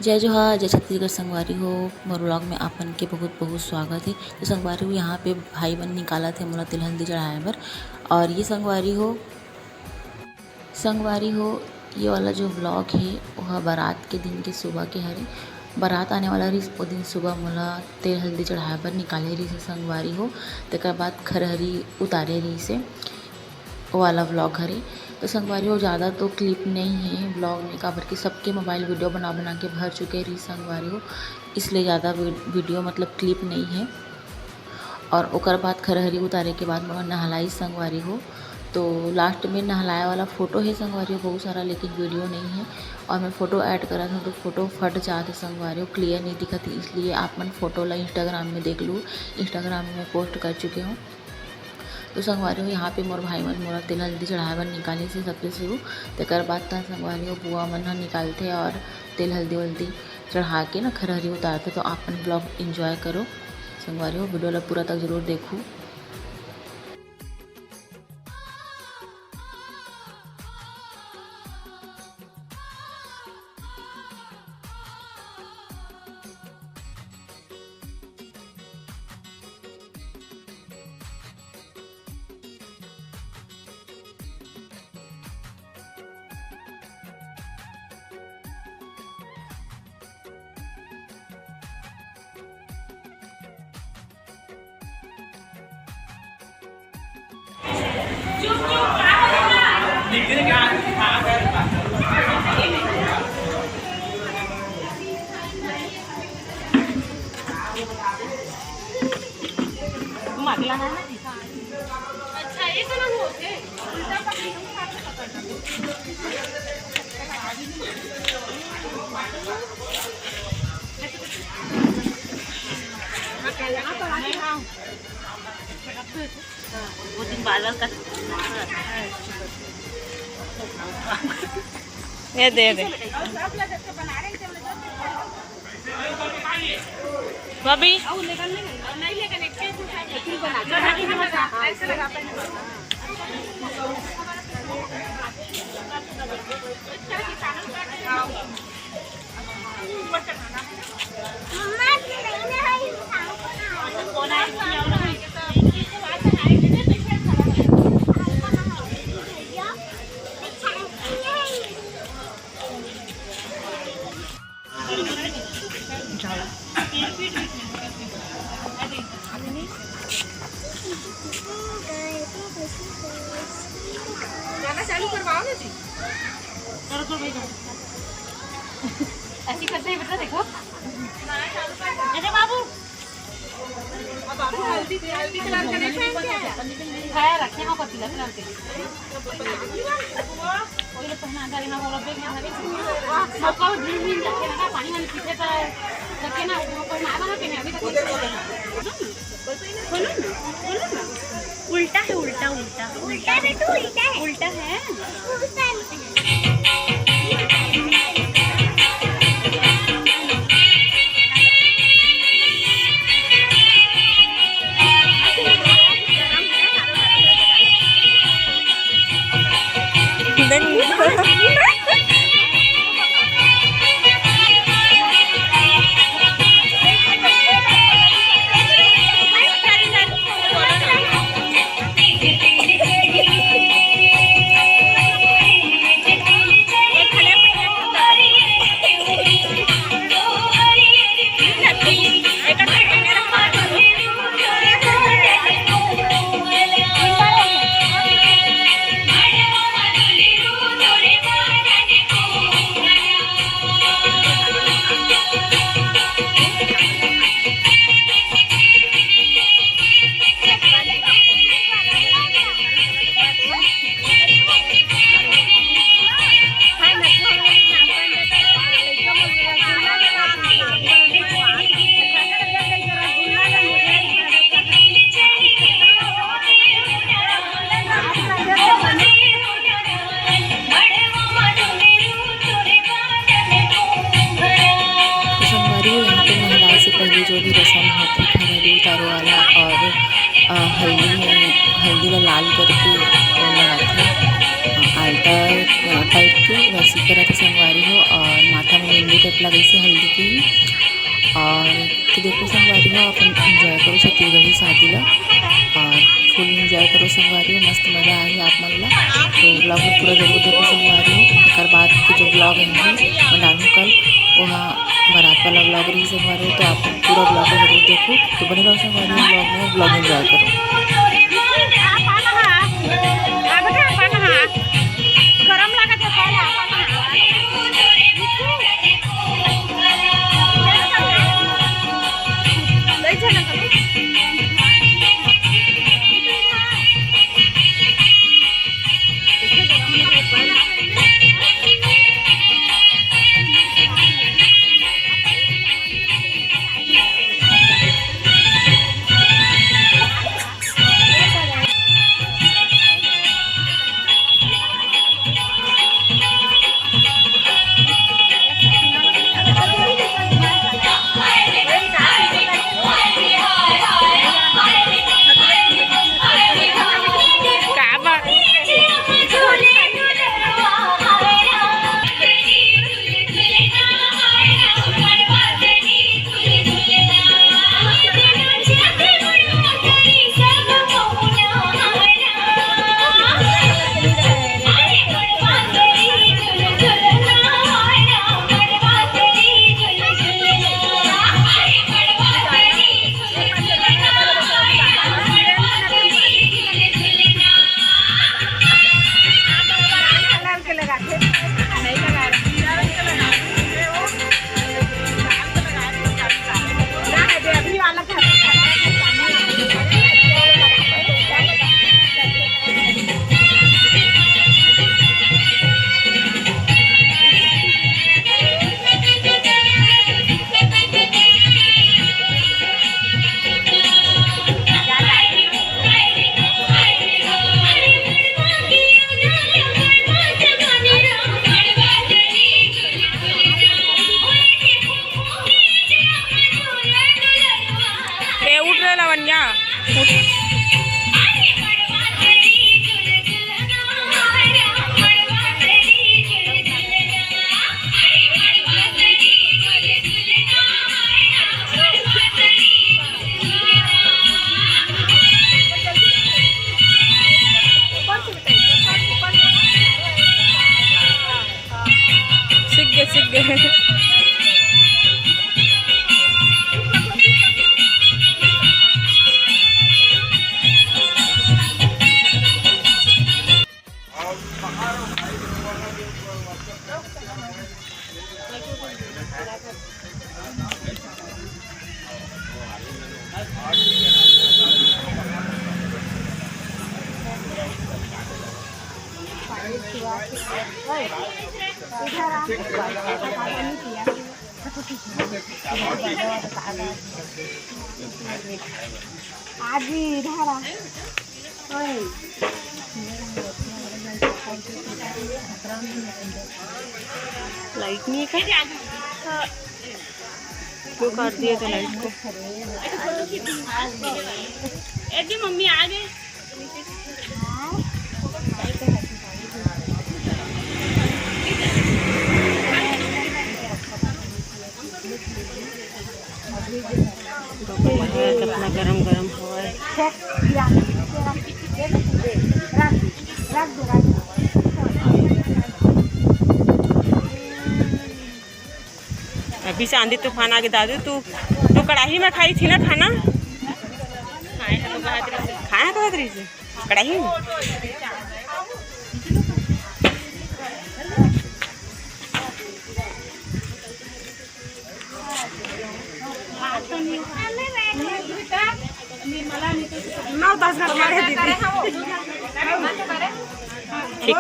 जय जोहार जय छत्तीसगढ़ संगवारी हो। मोर व्लॉग में आपन के बहुत बहुत स्वागत है। तो संगवारी हो यहाँ पे भाई बन निकाला थे मोला तिल हल्दी चढ़ाए बर। और ये संगवारी हो ये वाला जो व्लॉग है वह बारात के दिन के सुबह के हरे। बारात आने वाला रही वो दिन सुबह मोला तिल हल्दी चढ़ाए बर निकाले रही से संगवारी हो। तकर बाद खरहरी उतारे रही से वो वाला व्लॉग हरे। तो संगवारी हो ज़्यादा तो क्लिप नहीं है ब्लॉग में, काबर कि सबके मोबाइल वीडियो बना बना के भर चुके रही संगवारी हो, इसलिए ज़्यादा वीडियो मतलब क्लिप नहीं है। और ओकर बाद खरहरी उतारे के बाद मोला नहलाई संगवारी हो। तो लास्ट में नहलाया वाला फ़ोटो है संगवारी हो बहुत सारा, लेकिन वीडियो नहीं है। और मैं फ़ोटो ऐड करा था तो फ़ोटो फट जाते संगवारी हो, क्लियर नहीं दिखती, इसलिए आप मन फ़ोटो ला इंस्टाग्राम में देख लूँ। इंस्टाग्राम में मैं पोस्ट कर चुके हूँ। तो संगवारी हो यहाँ पे मोर भाई मन मोला तिल हल्दी चढ़ाए बर निकाले से सबसे शुरू। तकर बाद त संगवारी हो बुआ मन ह निकालते और तिल हल्दी वल्दी चढ़ा के ना खरहरी उतारते। तो आप मन ब्लॉग इन्जॉय करो संगवारी हो, वीडियो ला पूरा तक जरूर देखूँ। अच्छा ये तो ना होते उल्टा पकड़ हम खाते पकड़ना वो दिन बार बार कर ये दे भाभी नहीं लेकिन एक ऐसे लगा गाना चालू करवाओ ना जी। करो तो भाई करो। ऐसी करते हैं बेटा देखो। गाना चालू कर दे बाबू। अब बाबू हल्दी कलर का नहीं पहन के है रखे ना पतीला कलर के। कोई लोग पहना कर ना बोलो बेग में हरी। सबका ड्रिल में रखे ना पानी वाली पीछे का रखे ना ऊपर ना बना के अभी तक बोलो ना उल्टा है उल्टा उल्टा उल्टा है तो उल्टा है उल्टा है पहले जो भी रस्म होता है खरहरी उतारे वाला और हल्दी में हल्दी ला लाल करके लगाते हैं। आल्टा टाइप के वैसी करा था संगवारी हो, और माथा में मेहंदी टाइप लगी से हल्दी की। और तो देखो संगवारी हो, अपन इंजॉय करो छत्तीसगढ़ी शादी ला, और फुल इंजॉय करो संगवारी हो। मस्त मज़ा आई आप मन ला। तो ब्लॉग में पूरा जरूर देखो संगवारी हो। एक बाद के जो ब्लॉग है मैं डालूँ कल, वहाँ बारात वाला ब्लॉग रही संगवारी हो। तो आप पूरा ब्लॉग को जरूर देखो। तो बने रहो संगवारी हो ब्लॉग में, ब्लॉग इंजॉय करो। सीख गए। आज इधर आ लाइट नहीं है क्या? क्यों काट दिए थे लाइट को? मम्मी आ गए। कितना गरम गरम हुआ है। अभी से आंधी तूफान आ गए दादू। तू कढ़ाई में खाई थी ना खाना? खाया तो बहादुरी से कढ़ाई में। ठीक।